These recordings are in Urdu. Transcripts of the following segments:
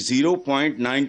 0.9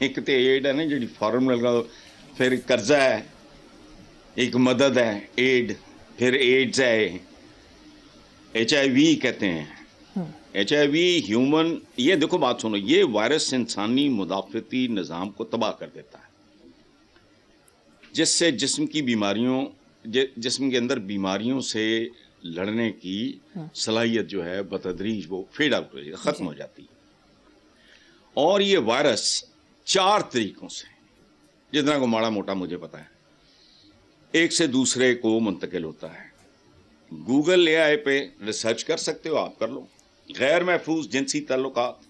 ایک تو ایڈ ہے نا جی فارن ملک، پھر قرضہ ہے، ایک مدد ہے ایڈ، پھر ایڈز ہے، HIV کہتے ہیں، HIV ہیومن، یہ دیکھو بات سنو، یہ وائرس انسانی مدافعتی نظام کو تباہ کر دیتا ہے، جس سے جسم کی بیماریوں، جسم کے اندر بیماریوں سے لڑنے کی صلاحیت جو ہے بتدریج وہ فیڈ آؤٹ ہو جاتی ہے، ختم ہو جاتی ہے۔ اور یہ وائرس 4 طریقوں سے، جتنا کو ماڑا موٹا مجھے پتا ہے، ایک سے دوسرے کو منتقل ہوتا ہے۔ گوگل AI پہ ریسرچ کر سکتے ہو آپ، کر لو، غیر محفوظ جنسی تعلقات،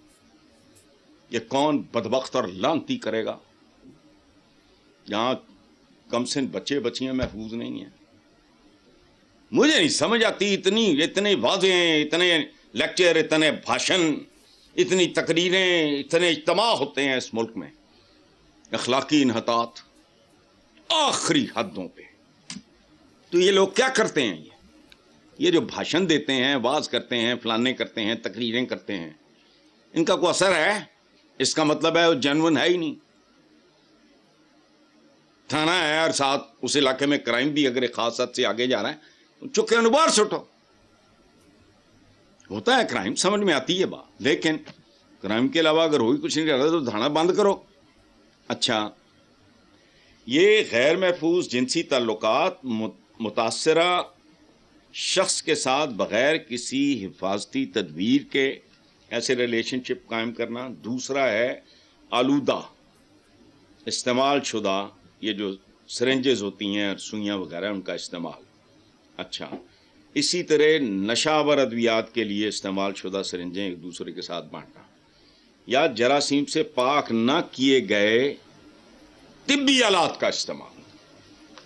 یہ کون بدبخت اور لعنتی کرے گا؟ یہاں کم سن بچے بچیاں محفوظ نہیں ہیں۔ مجھے نہیں سمجھ آتی، اتنے واضح ہیں، اتنے لیکچر، اتنے بھاشن، اتنی تقریریں، اتنے اجتماع ہوتے ہیں اس ملک میں، اخلاقی انحطاط آخری حدوں پہ، تو یہ لوگ کیا کرتے ہیں؟ یہ جو بھاشن دیتے ہیں، واز کرتے ہیں، فلانے کرتے ہیں، تقریریں کرتے ہیں، ان کا کوئی اثر ہے؟ اس کا مطلب ہے وہ جینون ہے ہی نہیں۔ تھانہ ہے اور ساتھ اس علاقے میں کرائم بھی اگر ایک خاص حد سے آگے جا رہا ہے، چکے انبار سٹو، ہوتا ہے کرائم، سمجھ میں آتی ہے بات، لیکن کرائم کے علاوہ اگر ہوئی کچھ نہیں رہا تو دھانا بند کرو۔ اچھا، یہ غیر محفوظ جنسی تعلقات متاثرہ شخص کے ساتھ بغیر کسی حفاظتی تدبیر کے ایسے ریلیشن شپ قائم کرنا۔ دوسرا ہے آلودہ، استعمال شدہ، یہ جو سرنجز ہوتی ہیں، سوئیاں وغیرہ، ان کا استعمال۔ اچھا، اسی طرح نشہ آور ادویات کے لیے استعمال شدہ سرنجیں ایک دوسرے کے ساتھ بانٹنا، یا جراثیم سے پاک نہ کیے گئے طبی آلات کا استعمال۔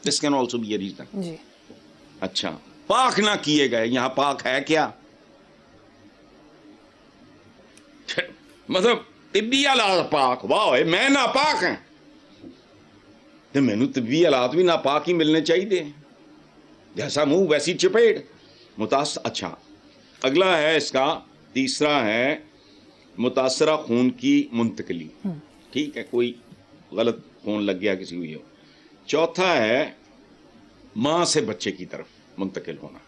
This can also be a reason. جی، اچھا، پاک نہ کیے گئے، یہاں پاک ہے کیا؟ مطلب طبی آلات پاک، واہ میں ناپاک ہیں تو مینو طبی آلات بھی ناپاک ہی ملنے چاہیے، جیسا منہ ویسی چپیڑ متاثر۔ اچھا، اگلا ہے اس کا تیسرا ہے متاثرہ خون کی منتقلی، ٹھیک ہے، کوئی غلط خون لگ گیا کسی کو۔ چوتھا ہے ماں سے بچے کی طرف منتقل ہونا،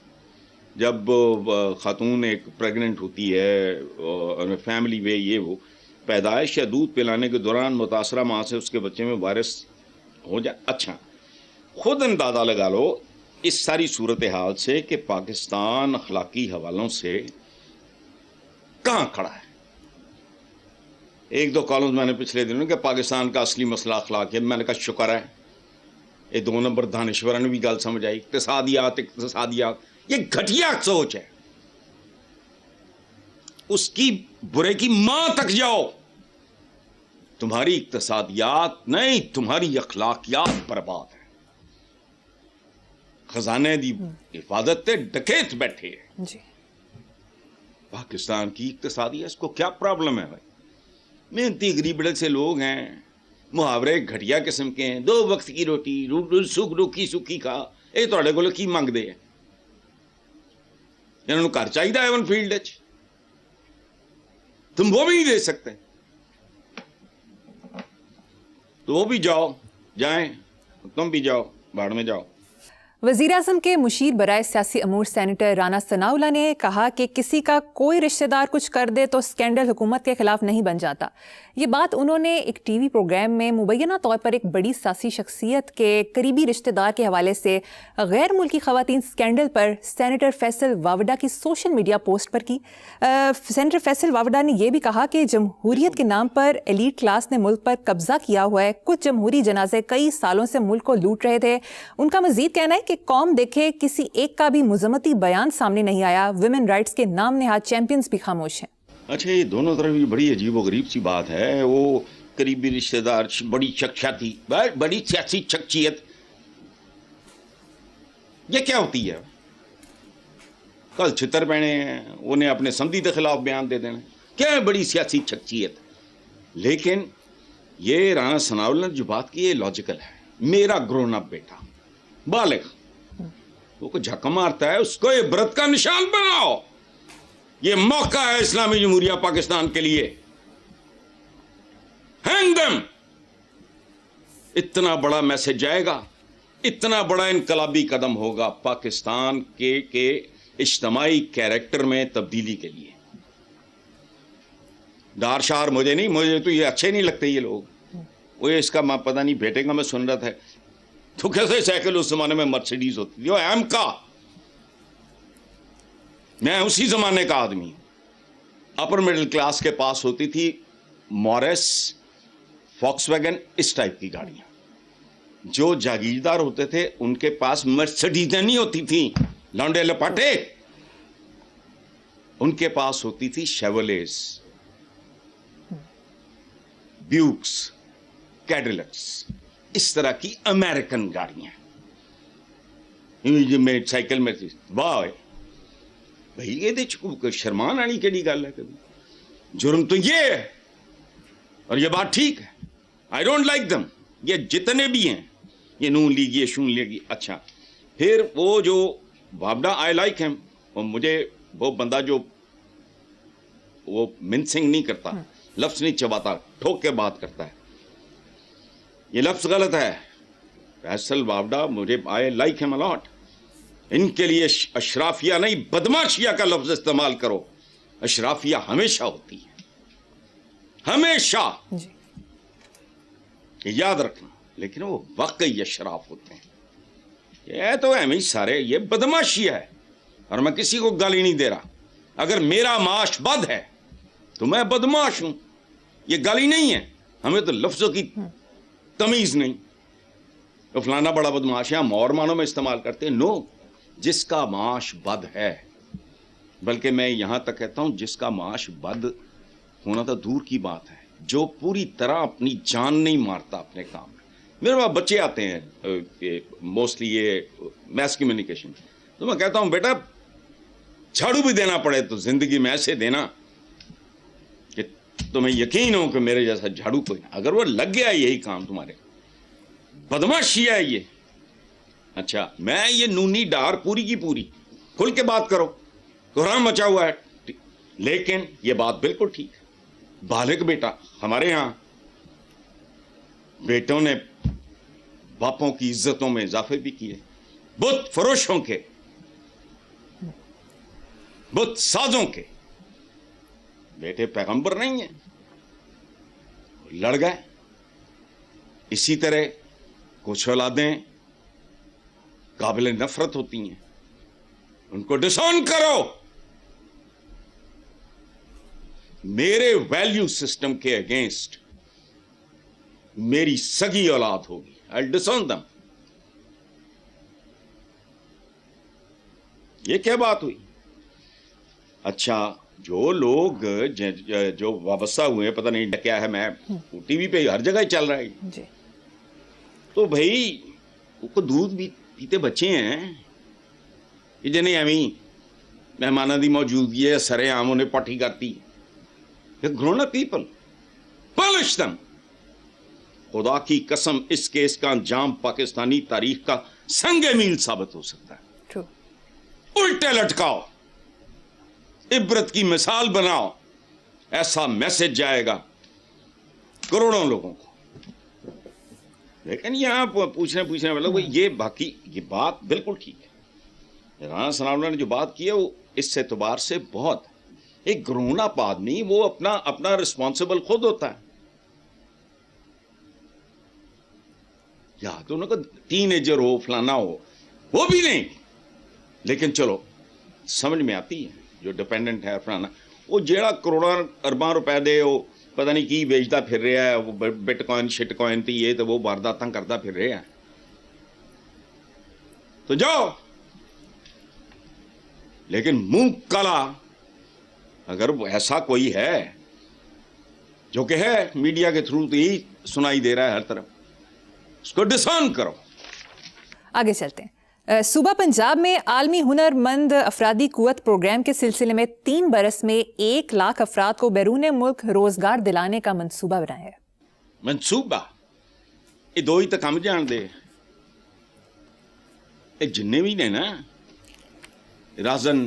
جب خاتون ایک پریگننٹ ہوتی ہے، فیملی وے، یہ وہ پیدائش یا دودھ پلانے کے دوران متاثرہ ماں سے اس کے بچے میں وائرس ہو جائے۔ اچھا، خود اندازہ لگا لو اس ساری صورتحال سے کہ پاکستان اخلاقی حوالوں سے کہاں کھڑا ہے۔ ایک دو کالمز میں نے پچھلے دنوں کہ پاکستان کا اصلی مسئلہ اخلاق ہے، میں نے کہا شکر ہے، یہ 2 نمبر دانشوران بھی گل سمجھ آئی۔ اقتصادیات یہ گھٹیا سوچ ہے، اس کی برے کی ماں تک جاؤ، تمہاری اقتصادیات نہیں، تمہاری اخلاقیات برباد ہے۔ خزانے دی حفاظت تے ڈکیت بیٹھے ہیں۔ جی، پاکستان کی اقتصادی ہے، اس کو کیا پرابلم ہے بھائی؟ محنتی غریب سے لوگ ہیں، محاورے گھٹیا قسم کے ہیں، 2 وقت کی روٹی، روکی سکی کھا، یہ تھوڑے کول کی منگتے ہیں؟ انہوں گھر چاہیے ایون فیلڈ، تم وہ بھی نہیں دے سکتے، تو وہ بھی جائیں، تم بھی جاؤ، باڑ میں جاؤ۔ وزیراعظم کے مشیر برائے سیاسی امور سینیٹر رانا ثناءاللہ نے کہا کہ کسی کا کوئی رشتہ دار کچھ کر دے تو اسکینڈل حکومت کے خلاف نہیں بن جاتا۔ یہ بات انہوں نے ایک ٹی وی پروگرام میں مبینہ طور پر ایک بڑی سیاسی شخصیت کے قریبی رشتہ دار کے حوالے سے غیر ملکی خواتین اسکینڈل پر سینیٹر فیصل واوڈا کی سوشل میڈیا پوسٹ پر کی۔ سینیٹر فیصل واوڈا نے یہ بھی کہا کہ جمہوریت کے نام پر ایلیٹ کلاس نے ملک پر قبضہ کیا ہوا ہے، کچھ جمہوری جنازے کئی سالوں سے ملک کو لوٹ رہے تھے۔ ان کا مزید کہنا ہے کہ قوم دیکھے کسی ایک کا بھی مذمتی بیان سامنے نہیں آیا، ویمن رائٹس کے نام نہاد چیمپئنز بھی خاموش ہیں۔ اچھا، یہ دونوں طرف بڑی عجیب و غریب سی بات ہے۔ وہ قریبی رشتہ دار، بڑی شخصیتی، بڑی سیاسی شخصیت، یہ کیا ہوتی ہے؟ کل چھتر پہنے ہیں، انہیں اپنے سمدھی کے خلاف بیان دے دینا، کیا ہے بڑی سیاسی شخصیت؟ لیکن یہ رانا ثناءاللہ نے جو بات کی ہے لاجیکل ہے۔ میرا گرون اپ بیٹا بالغ، وہ کو جھک مارتا ہے، اس کو عبرت کا نشان بناؤ۔ یہ موقع ہے اسلامی جمہوریہ پاکستان کے لیے hang them. اتنا بڑا میسج جائے گا, اتنا بڑا انقلابی قدم ہوگا پاکستان کے اجتماعی کیریکٹر میں تبدیلی کے لیے. ڈار شار مجھے نہیں, مجھے تو یہ اچھے نہیں لگتے یہ لوگ. وہ اس کا پتہ نہیں بیٹے کا میں سن رہا تھا, تو کیسے سائیکل اس زمانے میں مرسیڈیز ہوتی تھی, وہ ایم کا, میں اسی زمانے کا آدمی ہوں. اپر مڈل کلاس کے پاس ہوتی تھی مورس, فاکس ویگن, اس ٹائپ کی گاڑیاں. جو جاگیردار ہوتے تھے ان کے پاس مرسیڈیزیں نہیں ہوتی تھیں لانڈے لپاٹے, ان کے پاس ہوتی تھی شیولیز, بیوکس, کیڈیلکس, اس طرح کی امریکن گاڑیاں. میں سائیکل میں واہ بھائی, یہ شرمان آنی کیڑی گل ہے, کبھی جرم تو یہ ہے, اور یہ بات ٹھیک ہے. آئی ڈونٹ لائک دم, یہ جتنے بھی ہیں, یہ نون لیگ, یہ شون لیگ. اچھا پھر وہ جو بابڈا, آئی لائک ہیم, مجھے وہ بندہ جو وہ منسنگ نہیں کرتا, لفظ نہیں چباتا, ٹھوک کے بات کرتا ہے, یہ لفظ غلط ہے. فیصل بابڈا, مجھے آئی لائک ہیم الاٹ. ان کے لیے اشرافیہ نہیں بدماشیہ کا لفظ استعمال کرو. اشرافیہ ہمیشہ ہوتی ہے, ہمیشہ, یاد رکھنا. لیکن وہ واقعی اشراف ہوتے ہیں. یہ تو ہے سارے, یہ بدماشی ہے, اور میں کسی کو گالی نہیں دے رہا. اگر میرا معاش بد ہے تو میں بدماش ہوں, یہ گالی نہیں ہے. ہمیں تو لفظوں کی تمیز نہیں. تو فلانا بڑا بدماش ہے, ہم اور معنوں میں استعمال کرتے ہیں. نو, جس کا معاش بد ہے, بلکہ میں یہاں تک کہتا ہوں جس کا معاش بد ہونا تو دور کی بات ہے, جو پوری طرح اپنی جان نہیں مارتا اپنے کام میں. میرے پاس بچے آتے ہیں موسٹلی یہ میس کمیونیکیشن, تو میں کہتا ہوں بیٹا جھاڑو بھی دینا پڑے تو زندگی میں ایسے دینا کہ تمہیں یقین ہو کہ میرے جیسا جھاڑو کوئی نہ. اگر وہ لگ گیا یہی کام تمہارے, بدماشی ہے یہ. اچھا میں یہ نونی ڈار پوری کی پوری کھل کے بات کرو, قرآن مچا ہوا ہے, لیکن یہ بات بالکل ٹھیک ہے. بالغ بیٹا, ہمارے ہاں بیٹوں نے باپوں کی عزتوں میں اضافے بھی کیے. بت فروشوں کے, بت سازوں کے بیٹے پیغمبر نہیں ہیں, لڑ گئے. اسی طرح کچھ اولادیں قابل نفرت ہوتی ہیں, ان کو ڈسون کرو. میرے ویلیو سسٹم کے اگینسٹ میری سگی اولاد ہوگی, I'll disown them. یہ کیا بات ہوئی؟ اچھا جو لوگ جو وابستہ ہوئے ہیں, پتہ نہیں کیا ہے, میں ٹی وی پہ ہر جگہ ہی چل رہا ہے, تو بھائی وہ دودھ بھی پیتے بچے ہیں, یہ جنہیں ایویں مہمانوں کی موجودگی ہے سرے عام انہیں پاٹھی کرتی. grown up people, punish them. خدا کی قسم اس کیس کا انجام پاکستانی تاریخ کا سنگ میل ثابت ہو سکتا ہے. الٹے لٹکاؤ, عبرت کی مثال بناؤ, ایسا میسج جائے گا کروڑوں لوگوں کو. لیکن یہاں پوچھنے والا یہ باقی یہ بات بالکل ٹھیک ہے. رانا ثناء اللہ نے جو بات کی ہے وہ اس اعتبار سے بہت, ایک گرون اپ آدمی وہ اپنا رسپانسبل خود ہوتا ہے. یا تو انہوں کو ٹین ایجر ہو فلانا ہو, وہ بھی نہیں, لیکن چلو سمجھ میں آتی ہے جو ڈپینڈنٹ ہے فلانا, وہ جیڑا کروڑاں ارباں روپے دے وہ پتہ نہیں کی بیچتا پھر رہا ہے, وہ بٹ کوائن شٹ کوائن تھی یہ تو وہ وارداتاں کرتا پھر رہا ہے. تو جاؤ, لیکن منہ کالا اگر ایسا کوئی ہے جو کہ ہے میڈیا کے تھرو تو یہی سنائی دے رہا ہے ہر طرف, اس کو ڈسون کرو. آگے چلتے ہیں. صوبہ پنجاب میں عالمی ہنر مند افرادی قوت پروگرام کے سلسلے میں 3 برس میں 1 لاکھ افراد کو بیرون ملک روزگار دلانے کا منصوبہ بنایا ہے. منصوبہ یہ دو ہی تو کم جان دے, یہ جننے بھی نے نا رازن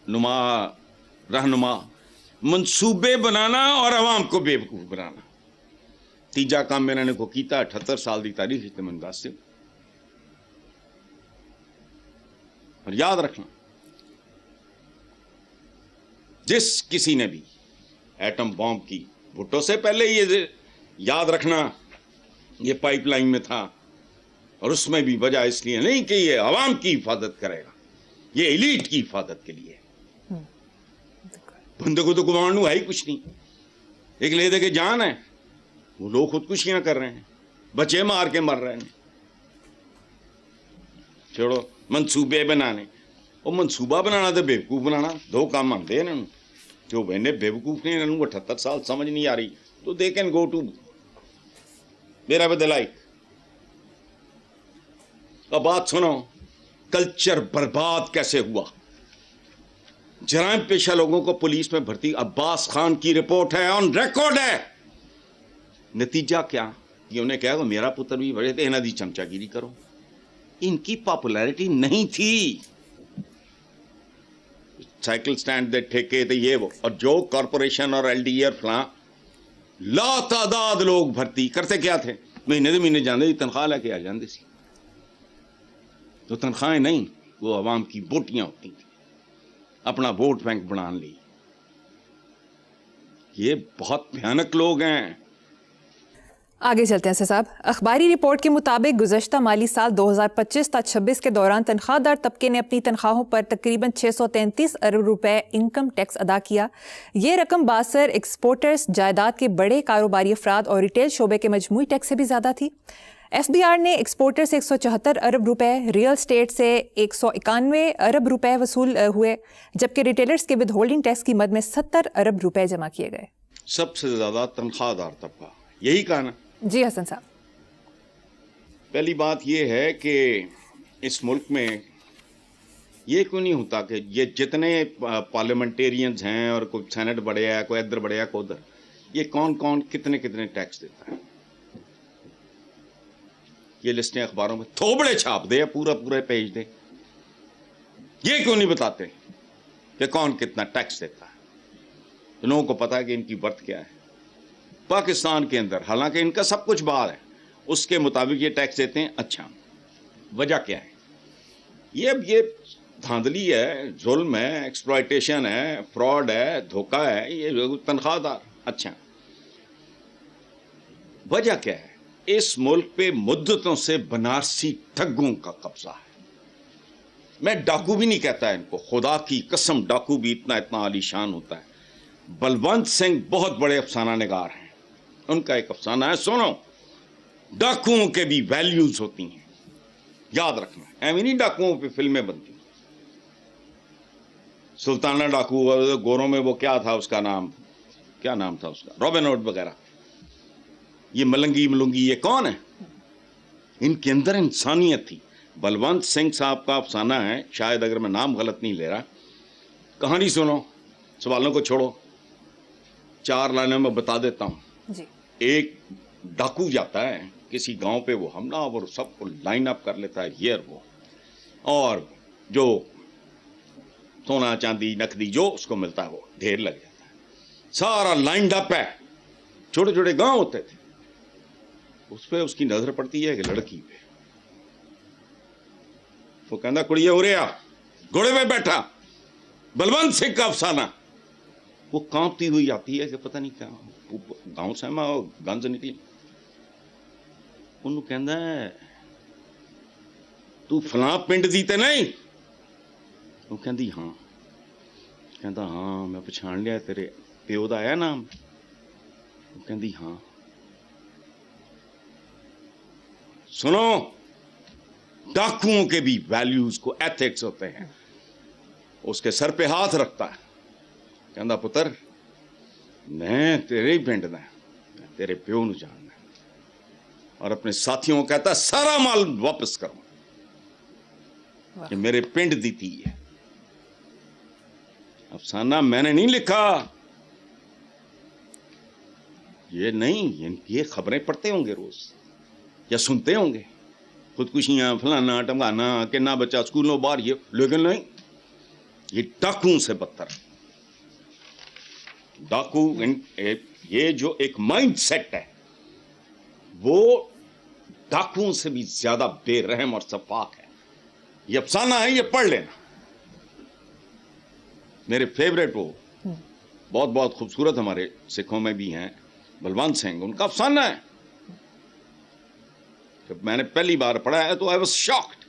نما رہنما, منصوبے بنانا اور عوام کو بے وقوف بنانا. ਤੀਜਾ ਕੰਮ ਇਹਨਾਂ ਨੇ ਕੋ ਕੀਤਾ 78 ਸਾਲ ਦੀ ਤਾਰੀਖ ਵਿੱਚ ਮੈਨੂੰ ਦੱਸ ਦਿਓ। اور یاد رکھنا جس کسی نے بھی ایٹم بام کی بھٹو سے پہلے یہ یاد رکھنا یہ پائپ لائن میں تھا، اور اس میں بھی وجہ اس لیے نہیں کہ یہ عوام کی حفاظت کرے گا، یہ ایلیٹ کی حفاظت کے لیے۔ بندے کو تو گوانڈو ہے ہی کچھ نہیں، ایک لے دے کے جان ہے، وہ لوگ خودکشیاں کر رہے ہیں، بچے مار کے مر رہے ہیں۔ چھوڑو منصوبے بنانے، وہ منصوبہ بنانا تو بیوقوف بنانا، دو کام آتے ہیں انہوں جو بہنے بیوقوف نہیں، انہوں 78 سال سمجھ نہیں آ رہی، تو دے کین گو ٹو میرا بدلائی۔ اب بات سنو، کلچر برباد کیسے ہوا؟ جرائم پیشہ لوگوں کو پولیس میں بھرتی، عباس خان کی رپورٹ ہے، آن ریکارڈ ہے۔ نتیجہ کیا؟ یہ انہیں کہا کہ میرا پتر بھی بڑے تھے، انہاں دی چمچا گیری کرو۔ ان کی پاپولیرٹی نہیں تھی، سائیکل سٹینڈ دے ٹھیکے تھے یہ وہ، اور جو کارپوریشن اور ایل ڈی اے اور فلاں لا تعداد لوگ بھرتی کرتے کیا تھے؟ مہینے دے مہینے جاندے تنخواہ لے کے آ جاندے سی، تو تنخواہیں نہیں، وہ عوام کی ووٹیاں ہوتی تھیں، اپنا ووٹ بینک بنا لی۔ یہ بہت بھیانک لوگ ہیں۔ آگے چلتے ہیں سر صاحب، اخباری رپورٹ کے مطابق گزشتہ مالی سال 2025 تا 26 کے دوران تنخواہ دار طبقے نے اپنی تنخواہوں پر تقریباً 633 ارب روپے انکم ٹیکس ادا کیا۔ یہ رقم باثر ایکسپورٹرز، جائیداد کے بڑے کاروباری افراد اور ریٹیل شعبے کے مجموعی ٹیکس سے بھی زیادہ تھی۔ ایف بی آر نے ایکسپورٹر سے 174 ارب روپے، ریئل اسٹیٹ سے 191 ارب روپے وصول ہوئے، جبکہ ریٹیلرز کے ود ہولڈنگ ٹیکس کی مد میں 70 ارب روپے جمع کیے گئے۔ سب سے زیادہ تنخواہ دار طبقہ، یہی کہا نا؟ جی حسن صاحب، پہلی بات یہ ہے کہ اس ملک میں یہ کیوں نہیں ہوتا کہ یہ جتنے پارلیمنٹیرینز ہیں اور کوئی سینٹ بڑھے ہے، کوئی ادھر بڑھے ہے، کوئی ادھر، یہ کون کون کتنے کتنے ٹیکس دیتا ہے؟ یہ لسٹیں اخباروں میں تھوبڑے چھاپ دے، پورا پیج دے، یہ کیوں نہیں بتاتے کہ کون کتنا ٹیکس دیتا ہے؟ لوگوں کو پتا ہے کہ ان کی برتھ کیا ہے پاکستان کے اندر، حالانکہ ان کا سب کچھ باہر ہے، اس کے مطابق یہ ٹیکس دیتے ہیں۔ اچھا، وجہ کیا ہے؟ یہ دھاندلی ہے، ظلم ہے، ایکسپلائٹیشن ہے، فراڈ ہے، دھوکہ ہے، یہ تنخواہ دار۔ اچھا، وجہ کیا ہے؟ اس ملک پہ مدتوں سے بنارسی ٹھگوں کا قبضہ ہے۔ میں ڈاکو بھی نہیں کہتا ان کو، خدا کی قسم ڈاکو بھی اتنا عالی شان ہوتا ہے۔ بلونت سنگھ بہت بڑے افسانہ نگار ہیں، ان کا ایک افسانہ ہے، سنو، ڈاکوؤں کے بھی ویلیوز ہوتی ہیں، یاد رکھنا، ایویں نہیں ڈاکوؤں پہ فلمیں بنتی۔ سلطانہ ڈاکو گوروں میں وہ کیا تھا اس کا نام، کیا نام تھا اس کا، رابن ہوڈ وغیرہ، یہ ملنگی یہ کون ہے؟ ان کے اندر انسانیت تھی۔ بلونت سنگھ صاحب کا افسانہ ہے، شاید اگر میں نام غلط نہیں لے رہا، کہانی سنو، سوالوں کو چھوڑو، 4 لائنوں میں بتا دیتا ہوں۔ جی، ایک ڈاکو جاتا ہے کسی گاؤں پہ، وہ حملہ اور سب کو لائن اپ کر لیتا ہے، یہ وہ، اور جو سونا چاندی نقدی جو اس کو ملتا ہے وہ ڈھیر لگ جاتا ہے، سارا لائنڈ اپ ہے، چھوٹے چھوٹے گاؤں ہوتے تھے۔ اس پہ اس کی نظر پڑتی ہے کہ لڑکی پہ، وہ کہنا کڑیے ہو رہا، گھوڑے پہ بیٹھا، بلونت سنگھ کا افسانہ، وہ کانپتی ہوئی آتی ہے کہ پتہ نہیں کیا گاؤں سے گنز نکلی، انہوں کہندا ہے تو فلاں پنڈ دی تے نہیں؟ وہ کہندی ہاں، کہندا ہاں میں پچھان لیا، تیرے پیو دا ہے نام؟ وہ کہندی ہاں۔ سنو، ڈاکوؤں کے بھی ویلیوز کو ایتھکس ہوتے ہیں۔ اس کے سر پہ ہاتھ رکھتا ہے، کہندا پتر میں تیرے ہی پنڈ دا، میں تیرے پیو نو جاننا، اور اپنے ساتھیوں کو کہتا سارا مال واپس کرو کہ میرے پنڈ دی تھی ہے۔ افسانہ میں نے نہیں لکھا، یہ نہیں، یہ خبریں پڑھتے ہوں گے روز یا سنتے ہوں گے، خودکشیاں فلانا ٹمگانا، کنا بچہ اسکولوں باہر، یہ، لیکن نہیں، یہ ڈاکوؤں سے بدتر۔ ڈاکو یہ جو ایک مائنڈ سیٹ ہے وہ ڈاکوؤں سے بھی زیادہ بے رحم اور شفاق ہے. یہ افسانہ ہے, یہ پڑھ لینا. میرے فیوریٹ وہ بہت بہت خوبصورت ہمارے سکھوں میں بھی ہیں, بلوانت سنگھ, ان کا افسانہ ہے. جب میں نے پہلی بار پڑھا ہے تو آئی واز شاکڈ.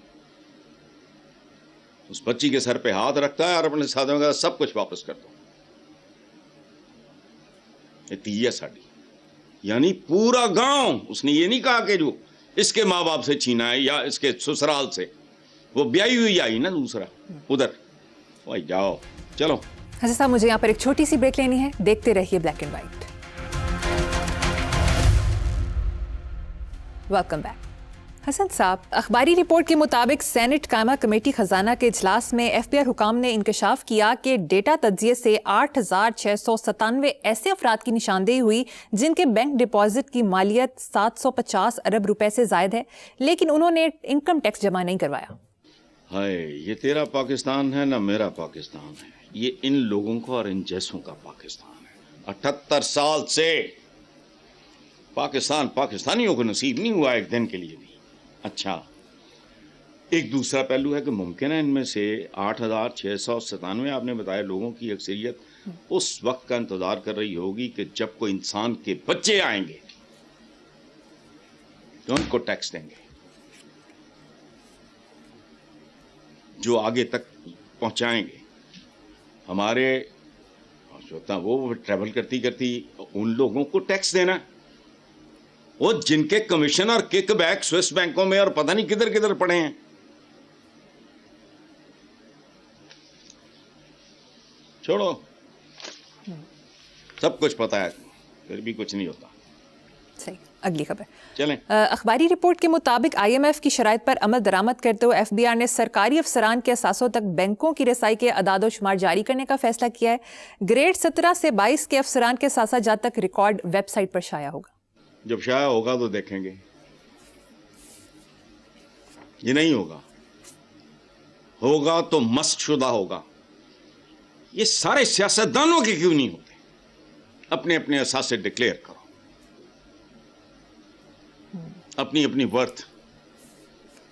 اس بچی کے سر پہ ہاتھ رکھتا ہے اور اپنے ساتھیوں کا سب کچھ واپس کرتا ہوں. یہ ساڑی یعنی پورا گاؤں. اس نے یہ نہیں کہا کہ جو اس کے ماں باپ سے چھینا ہے یا اس کے سسرال سے, وہ بیائی ہوئی آئی نا دوسرا ادھر. بھائی جاؤ چلو. حسن صاحب مجھے یہاں پر ایک چھوٹی سی بریک لینی ہے, دیکھتے رہیے black and white. Welcome back. Hasan صاحب, اخباری رپورٹ کے مطابق سینٹ قائمہ کمیٹی خزانہ کے اجلاس میں ایف بی آئی حکام نے انکشاف کیا کہ ڈیٹا تجزیے سے 8,697 ایسے افراد کی نشاندہی ہوئی جن کے بینک ڈپازٹ کی مالیت 750 ارب روپے سے زائد ہے, لیکن انہوں نے انکم ٹیکس جمع نہیں کروایا. ہائے, یہ تیرا پاکستان ہے نہ میرا پاکستان ہے. یہ ان لوگوں کا اور ان جیسوں کا پاکستان ہے. 78 سال سے پاکستان پاکستانیوں کو نصیب نہیں ہوا ایک دن کے لیے بھی. اچھا, ایک دوسرا پہلو ہے کہ ممکن ہے ان میں سے 8,697 آپ نے بتایا لوگوں کی اکثریت اس وقت کا انتظار کر رہی ہوگی کہ جب کوئی انسان کے بچے آئیں گے تو ان کو ٹیکس دیں گے, جو آگے تک پہنچائیں گے. ہمارے وہ ٹریول کرتی کرتی ان لوگوں کو ٹیکس دینا, وہ جن کے کمیشن اور کک بیک سوئس بینکوں میں اور پتہ نہیں کدھر کدھر پڑے ہیں. چھوڑو, سب کچھ پتا ہے پھر بھی کچھ نہیں ہوتا. صحیح. اگلی خبر چلیں. اخباری رپورٹ کے مطابق آئی ایم ایف کی شرائط پر عمل درآمد کرتے ہوئے ایف بی آر نے سرکاری افسران کے اثاثوں تک بینکوں کی رسائی کے اعداد و شمار جاری کرنے کا فیصلہ کیا ہے. گریڈ 17 سے 22 کے افسران کے اثاثہ جات تک ریکارڈ ویب سائٹ پر شائع ہوگا. جب شائع ہوگا تو دیکھیں گے. یہ نہیں ہوگا تو مست شدہ ہوگا. یہ سارے سیاستدانوں کے کیوں نہیں ہوتے؟ اپنے اپنے اثاثے ڈکلیئر کرو, اپنی اپنی ورتھ.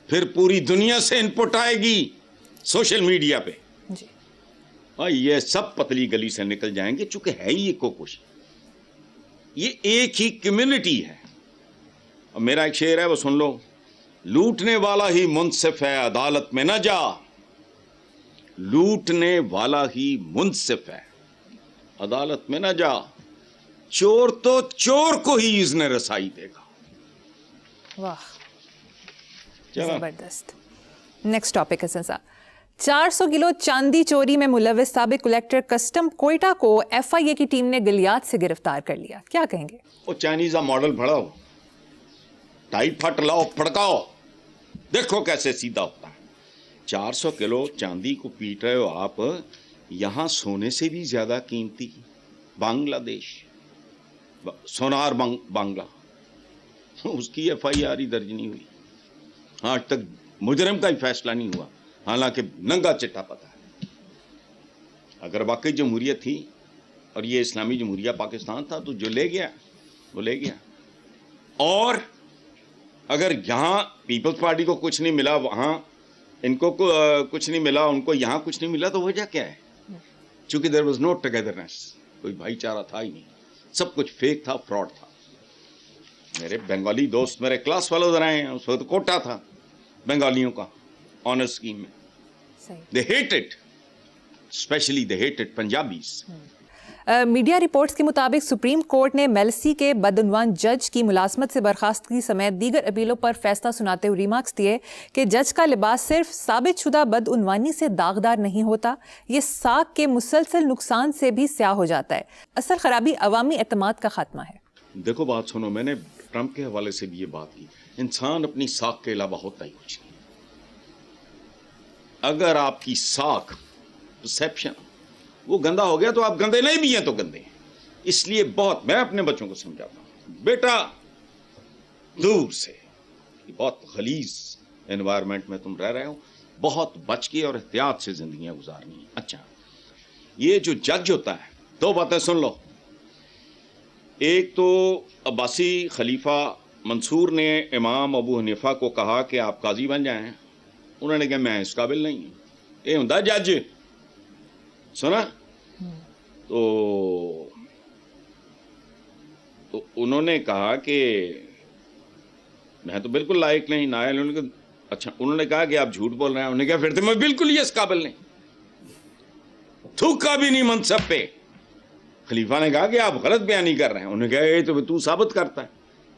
پھر پوری دنیا سے انپٹ آئے گی سوشل میڈیا پہ. جی. اور یہ سب پتلی گلی سے نکل جائیں گے, چونکہ ہے ہی کوشش. یہ ایک ہی کمیونٹی ہے. اور میرا ایک شعر ہے, وہ سن لو. لوٹنے والا ہی منصف ہے, عدالت میں نہ جا. لوٹنے والا ہی منصف ہے, عدالت میں نہ جا. چور تو چور کو ہی اذن رسائی دے گا. واہ, زبردست. نیکسٹ ٹاپک حسن صاحب. 400 کلو چاندی چوری میں ملوث سابق کلیکٹر کسٹم کوئٹہ کو ایف آئی اے کی ٹیم نے گلیات سے گرفتار کر لیا. کیا کہیں گے؟ وہ چائنیزا ماڈل بڑھاؤ, ٹائی پھٹ لاؤ, پھڑکاؤ, دیکھو کیسے سیدھا ہوتا ہے. 400 کلو چاندی کو پیٹ رہے ہو آپ. یہاں سونے سے بھی زیادہ قیمتی بنگلہ دیش, سونار بنگلہ, اس کی ایف آئی آر ہی درج نہیں ہوئی. آج تک مجرم کا ہی فیصلہ نہیں ہوا, حالانکہ ننگا چٹا پتا ہے. اگر واقعی جمہوریت تھی اور یہ اسلامی جمہوریہ پاکستان تھا تو جو لے گیا وہ لے گیا. اور اگر یہاں پیپلز پارٹی کو کچھ نہیں ملا, وہاں ان کو کچھ نہیں ملا, ان کو یہاں کچھ نہیں ملا, تو وجہ کیا ہے؟ چونکہ دیر واز نو ٹوگیدرنیس, کوئی بھائی چارہ تھا ہی نہیں. سب کچھ فیک تھا, فراڈ تھا. میرے بنگالی دوست میرے کلاس والوں ذرا ہیں, اس وقت کوٹا تھا بنگالیوں کا آنر اسکیم میں. They hate it, especially they hate it Punjabis. Media reports کے مطابق سپریم کورٹ نے میلسی کے بدعنوان جج کی ملازمت سے برخاستگی سمیت دیگر اپیلوں پر فیصلہ سناتے ہوئے ریمارکس دیے کہ جج کا لباس صرف ثابت شدہ بدعنوانی سے داغدار نہیں ہوتا, یہ ساکھ کے مسلسل نقصان سے بھی سیاہ ہو جاتا ہے. اصل خرابی عوامی اعتماد کا خاتمہ ہے. دیکھو بات سنو, میں نے ٹرمپ کے حوالے سے بھی یہ بات کی, انسان اپنی ساکھ کے علاوہ ہوتا ہی کچھ نہیں. اگر آپ کی ساکھ پرسیپشن وہ گندا ہو گیا تو آپ گندے نہیں بھی ہیں تو گندے ہیں. اس لیے بہت میں اپنے بچوں کو سمجھاتا ہوں, بیٹا دور سے, بہت غلیظ انوائرمنٹ میں تم رہ رہے ہو, بہت بچ کے اور احتیاط سے زندگیاں گزارنی ہیں. اچھا, یہ جو جج ہوتا ہے, دو باتیں سن لو. ایک تو عباسی خلیفہ منصور نے امام ابو حنیفہ کو کہا کہ آپ قاضی بن جائیں. انہوں نے کہا میں اس قابل نہیں ہوں. یہ ہوں جج. سنا تو انہوں نے کہا کہ میں تو بالکل لائق نہیں. نائل انہوں نے کہا اچھا. انہوں نے کہا کہ آپ جھوٹ بول رہے ہیں. انہوں نے کہا پھر تو میں بالکل ہی اس قابل نہیں, تھوکا بھی نہیں منصب پہ. خلیفہ نے کہا کہ آپ غلط بیانی کر رہے ہیں. انہوں نے کہا یہ تو ثابت کرتا ہے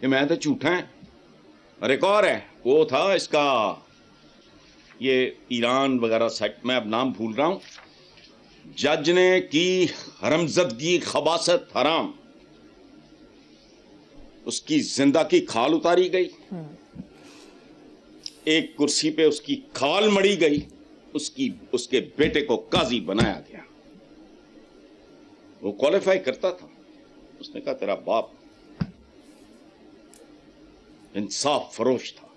کہ میں تو جھوٹا ہے. اور ایک اور ہے, وہ تھا اس کا یہ ایران وغیرہ سائٹ, میں اب نام بھول رہا ہوں. جج نے کی حرمزدگی خباثت حرام, اس کی زندہ کی کھال اتاری گئی, ایک کرسی پہ اس کی کھال مڑی گئی, اس کے بیٹے کو قاضی بنایا گیا. وہ کوالیفائی کرتا تھا. اس نے کہا تیرا باپ انصاف فروش تھا,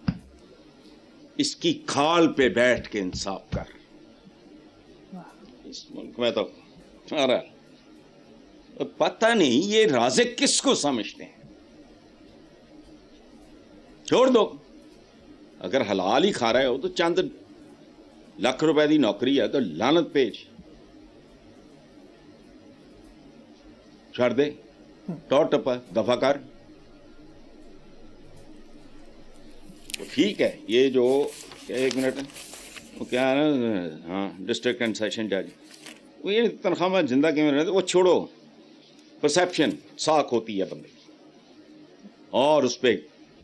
اس کی کھال پہ بیٹھ کے انصاف کر. اس ملک میں تو پتہ نہیں یہ رازق کس کو سمجھتے ہیں. چھوڑ دو, اگر حلال ہی کھا رہے ہو تو چند لاکھ روپے دی نوکری ہے تو لعنت بھیج, چھڑ دے, ٹوٹ ٹپا دفع کر. ٹھیک ہے, یہ جو ایک منٹ وہ کیا ہے نا, ہاں ڈسٹرکٹ اینڈ سیشن جج, وہ یہ تنخواہ میں زندہ کیوں رہتے, وہ چھوڑو. پرسیپشن ساکھ ہوتی ہے بندے, اور اس پہ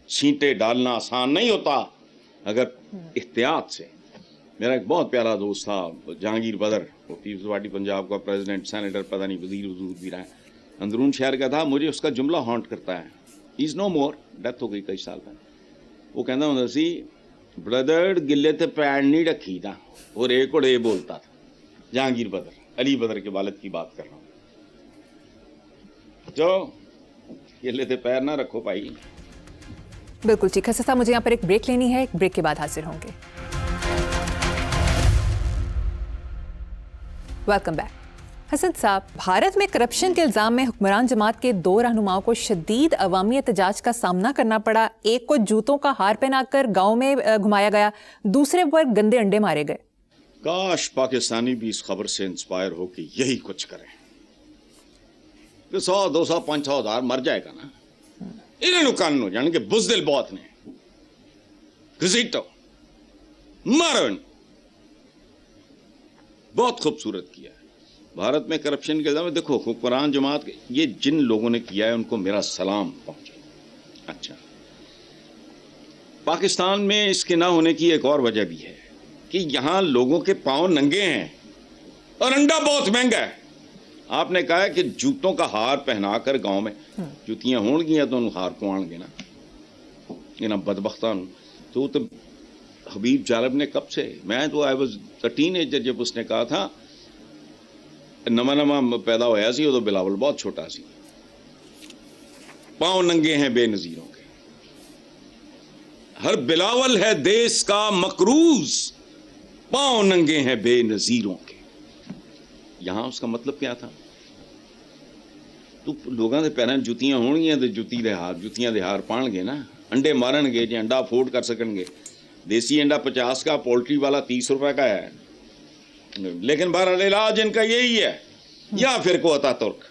چھینٹے ڈالنا آسان نہیں ہوتا اگر احتیاط سے. میرا ایک بہت پیارا دوست تھا جہانگیر بدر, وہ پیپلز پارٹی پنجاب کا پریزیڈنٹ, سینیٹر, پتہ نہیں وزیر وزور بھی رہا ہے, اندرون شہر کا تھا. مجھے اس کا جملہ ہانٹ کرتا ہے. ہی از نو مور, ڈیتھ ہو گئی کئی سال پہلے. وہ کہنا ہوتا سی بردر گلے تے پیر نہیں رکھی تھا, اور ایک اور اے بولتا تھا. جہانگیر بدر, علی بدر کے والد کی بات کر رہا ہوں. جو گلے تے پیر نہ رکھو بھائی. بالکل ٹھیک. حسن صاحب مجھے یہاں پر ایک بریک لینی ہے, ایک بریک کے بعد حاضر ہوں گے. Welcome back. حسن صاحب, بھارت میں کرپشن کے الزام میں حکمران جماعت کے 2 رہنماؤں کو شدید عوامی احتجاج کا سامنا کرنا پڑا. ایک کو جوتوں کا ہار پہنا کر گاؤں میں گھمایا گیا, دوسرے پر گندے انڈے مارے گئے. کاش پاکستانی بھی اس خبر سے انسپائر ہو کہ یہی کچھ کریں. 100 200 500 ہزار مر جائے گا نا, انہیں قانون ہو جانے کہ بزدل بہت نے گھسیٹو مارو. بہت خوبصورت کیا ہے بھارت میں کرپشن کے الزام. دیکھو حکمران جماعت یہ جن لوگوں نے کیا ہے ان کو میرا سلام پہنچے. اچھا, پاکستان میں اس کے نہ ہونے کی ایک اور وجہ بھی ہے کہ یہاں لوگوں کے پاؤں ننگے ہیں اور انڈا بہت مہنگا ہے. آپ نے کہا ہے کہ جوتوں کا ہار پہنا کر گاؤں میں جوتیاں ہون گیا تو ان ہار کو آن گے نا, یہ نا بدبختان. تو حبیب جالب نے کب سے, میں تو I was a ten ager جب اس نے کہا تھا, نما پیدا ہوا سی تو بلاول بہت چھوٹا سی, پاؤں ننگے ہیں بے نظیروں کے. ہر بلاول ہے دیس کا مقروض, پاؤں ننگے ہیں بے نظیروں کے. یہاں اس کا مطلب کیا تھا؟ تو لوگوں کے پیروں جتیاں ہون گیا تو جتیاں دے ہار پان گے نا, انڈے مارن گے جی انڈا افورڈ کر سکن گے. دیسی انڈا 50 کا, پولٹری والا 30 روپے کا ہے. لیکن بہرحال علاج ان کا یہی ہے, یا پھر کو عطا ترک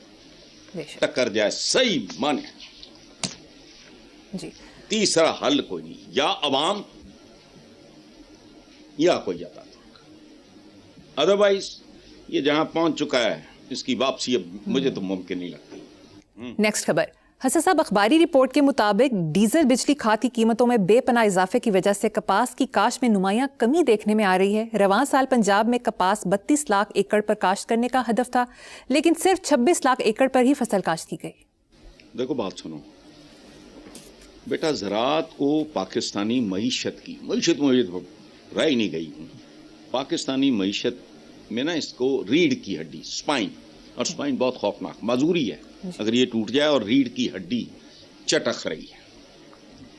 ٹکر جائے صحیح مانے. جی, تیسرا حل کوئی نہیں, یا عوام یا کوئی عطا ترک. ادروائز یہ جہاں پہنچ چکا ہے اس کی واپسی اب مجھے تو ممکن نہیں لگتی. نیکسٹ خبر. حسن صاحب, اخباری رپورٹ کے مطابق ڈیزل بجلی کھاد کی قیمتوں میں بے پناہ اضافے کی وجہ سے کپاس کی کاشت میں نمایاں کمی دیکھنے میں آ رہی ہے. رواں سال پنجاب میں کپاس 32 لاکھ ایکڑ پر کاشت کرنے کا ہدف تھا, لیکن صرف 26 لاکھ ایکڑ پر ہی فصل کاشت کی گئی. دیکھو بات سنو بیٹا, زراعت کو پاکستانی معیشت مجھے رائے نہیں گئی ہوں. پاکستانی معیشت میں نا اس کو ریڑھ کی ہڈی سپائن, اور سپائن بہت خوفناک معذوری ہے اگر یہ ٹوٹ جائے اور ریڑھ کی ہڈی چٹک رہی ہے.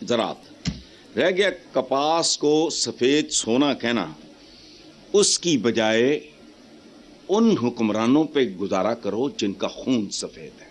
زراعت رہ گیا. کپاس کو سفید سونا کہنا, اس کی بجائے ان حکمرانوں پہ گزارا کرو جن کا خون سفید ہے.